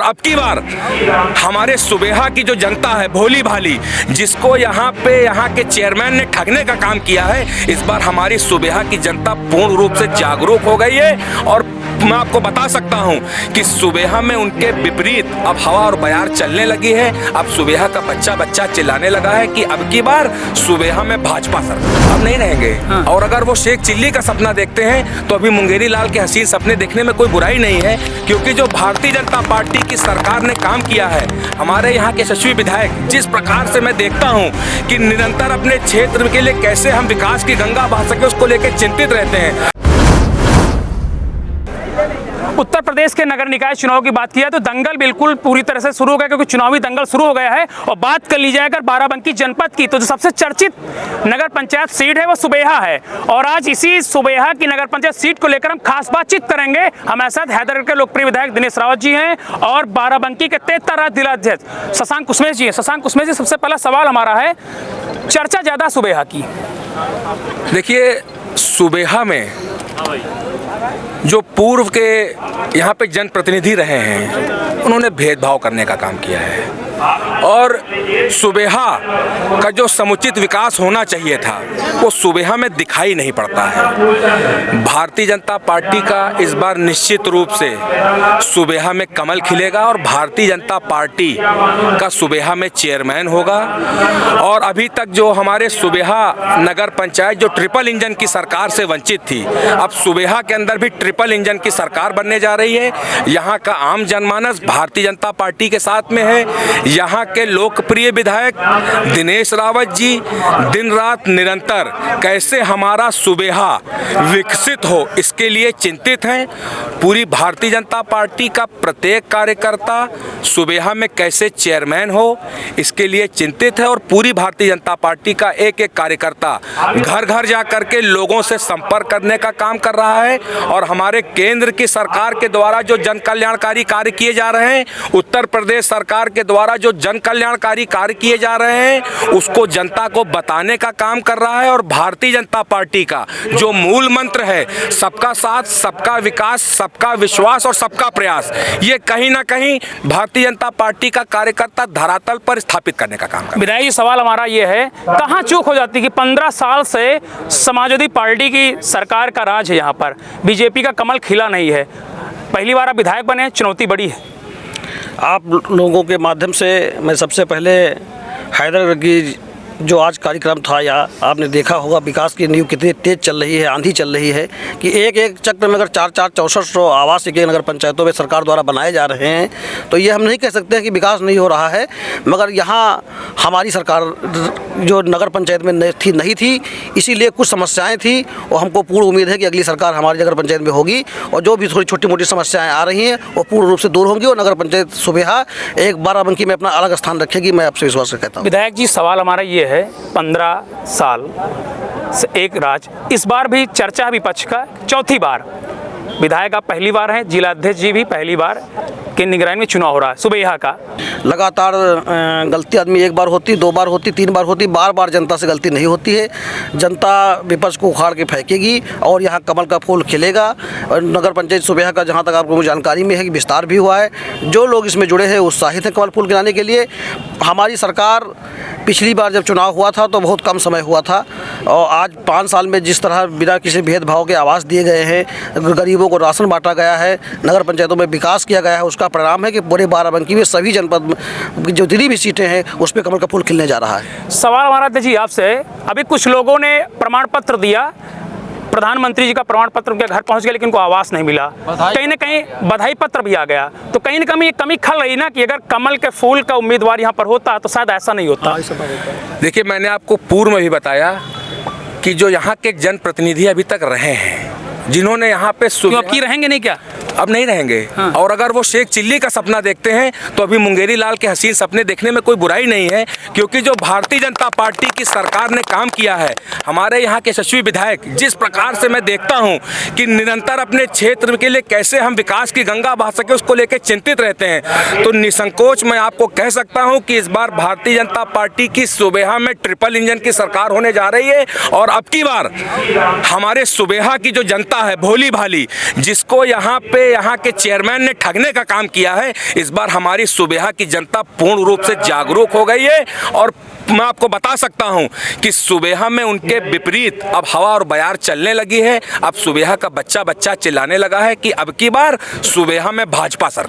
अब की बार हमारे सुबेहा की जो जनता है भोली भाली, जिसको यहाँ के चेयरमैन ने ठगने का काम किया है, इस बार हमारी सुबेहा की जनता पूर्ण रूप से जागरूक हो गई है। और मैं आपको बता सकता हूं कि सुबेहा में उनके विपरीत अब हवा और बयार चलने लगी है। अब सुबेहा का बच्चा चिल्लाने लगा है कि अब की बार सुबेहा में भाजपा सरकार अब नहीं रहेंगे। और अगर वो शेख चिल्ली का सपना देखते हैं तो अभी मुंगेरी लाल के हसीन सपने देखने में कोई बुराई नहीं है, क्योंकि जो भारतीय जनता पार्टी की सरकार ने काम किया है, हमारे यहाँ के यशस्वी विधायक जिस प्रकार से मैं देखता हूँ कि निरंतर अपने क्षेत्र के लिए कैसे हम विकास की गंगा बहा सके उसको लेकर चिंतित रहते हैं। उत्तर प्रदेश के नगर निकाय चुनाव की बात किया तो दंगल बिल्कुल पूरी तरह से शुरू हो गया, क्योंकि चुनावी दंगल शुरू हो गया है। और बात कर ली जाए अगर बाराबंकी जनपद की, तो जो सबसे चर्चित नगर पंचायत सीट है वो सुबेहा है। और आज इसी सुबेहा की नगर पंचायत सीट को लेकर हम खास बातचीत करेंगे। हमारे साथ हैदरगढ़ के लोकप्रिय विधायक दिनेश रावत जी हैं और बाराबंकी के 33 जिलाध्यक्ष शशांक कुसमेश जी हैं। शशांक कुसमेश जी, सबसे पहला सवाल हमारा है, चर्चा ज्यादा सुबेहा की। देखिए, सुबेहा में जो पूर्व के यहाँ पे जनप्रतिनिधि रहे हैं, उन्होंने भेदभाव करने का काम किया है और सुबेहा का जो समुचित विकास होना चाहिए था वो सुबेहा में दिखाई नहीं पड़ता है। भारतीय जनता पार्टी का इस बार निश्चित रूप से सुबेहा में कमल खिलेगा और भारतीय जनता पार्टी का सुबेहा में चेयरमैन होगा। और अभी तक जो हमारे सुबेहा नगर पंचायत जो ट्रिपल इंजन की सरकार से वंचित थी, अब सुबेहा के अंदर भी ट्रिपल इंजन की सरकार बनने जा रही है। यहाँ का आम जनमानस भारतीय जनता पार्टी के साथ में है। यहाँ के लोकप्रिय विधायक दिनेश रावत जी दिन रात निरंतर कैसे हमारा सुबेहा विकसित हो इसके लिए चिंतित हैं। पूरी भारतीय जनता पार्टी का प्रत्येक कार्यकर्ता सुबेहा में कैसे चेयरमैन हो इसके लिए चिंतित है और पूरी भारतीय जनता पार्टी का एक एक कार्यकर्ता घर घर जा करके लोगों से संपर्क करने का काम कर रहा है। और हमारे केंद्र की सरकार के द्वारा जो जन कल्याणकारी कार्य किए जा रहे हैं, उत्तर प्रदेश सरकार के द्वारा जो जन कल्याणकारी कार्य किए जा रहे हैं, उसको जनता को बताने का काम कर रहा है। और भारतीय जनता पार्टी का जो मूल मंत्र है, सबका साथ, सबका विकास, सबका विश्वास और सबका प्रयास, ये कहीं ना कहीं भारतीय जनता पार्टी का कार्यकर्ता धरातल पर स्थापित करने का काम कर रहा है। विधायक जी, सवाल हमारा ये है, कहाँ चूक हो जाती है कि 15 साल से समाजवादी पार्टी की सरकार का राज है, यहाँ पर बीजेपी का कमल खिला नहीं है, पहली बार आप विधायक बने, चुनौती बड़ी है। आप लोगों के माध्यम से मैं सबसे पहले हैदरगढ़ की जो आज कार्यक्रम था, या आपने देखा होगा विकास की नींव कितनी तेज़ चल रही है, आंधी चल रही है कि एक एक चक्र में अगर 464 आवास एक नगर पंचायतों में सरकार द्वारा बनाए जा रहे हैं, तो ये हम नहीं कह सकते हैं कि विकास नहीं हो रहा है। मगर यहाँ हमारी सरकार जो नगर पंचायत में नहीं थी, इसीलिए कुछ समस्याएं थी और हमको पूर्ण उम्मीद है कि अगली सरकार हमारी नगर पंचायत में होगी और जो भी थोड़ी छोटी मोटी समस्याएँ आ रही हैं वो पूर्ण रूप से दूर होंगी और नगर पंचायत सुबेहा एक बाराबंकी में अपना अलग स्थान रखेगी। मैं आपसे विश्वास से कहता हूँ। विधायक जी, सवाल हमारा ये है, 15 साल से एक राज, इस बार भी चर्चा विपक्ष का चौथी बार, विधायक आप पहली बार हैं, जिलाध्यक्ष जी भी पहली बार के निगरानी में चुनाव हो रहा है सुबेहा का। लगातार गलती आदमी एक बार होती, 2 बार होती, 3 बार होती, बार बार जनता से गलती नहीं होती है। जनता विपक्ष को उखाड़ के फेंकेगी और यहाँ कमल का फूल खिलेगा। और नगर पंचायत सुबेहा का जहाँ तक आपको जानकारी में है कि विस्तार भी हुआ है, जो लोग इसमें जुड़े हैं उत्साहित हैं कमल फूल खिलाने के लिए। हमारी सरकार पिछली बार जब चुनाव हुआ था तो बहुत कम समय हुआ था और आज 5 साल में जिस तरह बिना किसी भेदभाव के आवास दिए गए हैं, गरीबों को राशन बांटा गया है, नगर पंचायतों में विकास किया गया है, उसका परिणाम है कि पूरे बाराबंकी में सभी जनपद जो जितनी भी सीटें हैं उस पर कमल का फूल खिलने जा रहा है। सवाल हमारा जी आपसे, अभी कुछ लोगों ने प्रमाण पत्र दिया, प्रधानमंत्री जी का प्रमाण पत्र उनके घर पहुंच गया लेकिन उनको आवास नहीं मिला, कहीं ना कहीं बधाई पत्र भी आ गया, तो कहीं ना कहीं ये कमी खल रही ना कि अगर कमल के फूल का उम्मीदवार यहाँ पर होता तो शायद ऐसा नहीं होता। देखिए, मैंने आपको पूर्व में भी बताया कि जो यहाँ के जनप्रतिनिधि अभी तक रहे हैं, जिन्होंने यहाँ पे की रहेंगे नहीं क्या? अब नहीं रहेंगे। हाँ। और अगर वो शेख चिल्ली का सपना देखते हैं तो अभी मुंगेरी लाल के हसीन सपने देखने में कोई बुराई नहीं है, क्योंकि जो भारतीय जनता पार्टी की सरकार ने काम किया है, हमारे यहाँ के यशस्वी विधायक जिस प्रकार से मैं देखता हूँ कि निरंतर अपने क्षेत्र के लिए कैसे हम विकास की गंगा बहा सके उसको लेकर चिंतित रहते हैं, तो निसंकोच मैं आपको कह सकता हूँ कि इस बार भारतीय जनता पार्टी की सुबेहा में ट्रिपल इंजन की सरकार होने जा रही है। और अब की बार हमारे सुबेहा की जो जनता है भोली भाली, जिसको यहाँ पे यहाँ के चेयरमैन ने ठगने का काम किया है, इस बार हमारी सुबेहा की जनता पूर्ण रूप से जागरूक हो गई है। और मैं आपको बता सकता हूं कि सुबेहा में उनके विपरीत अब हवा और बयार चलने लगी है। अब सुबेहा का बच्चा चिल्लाने लगा है कि अब की बार सुबेहा में भाजपा सरकार।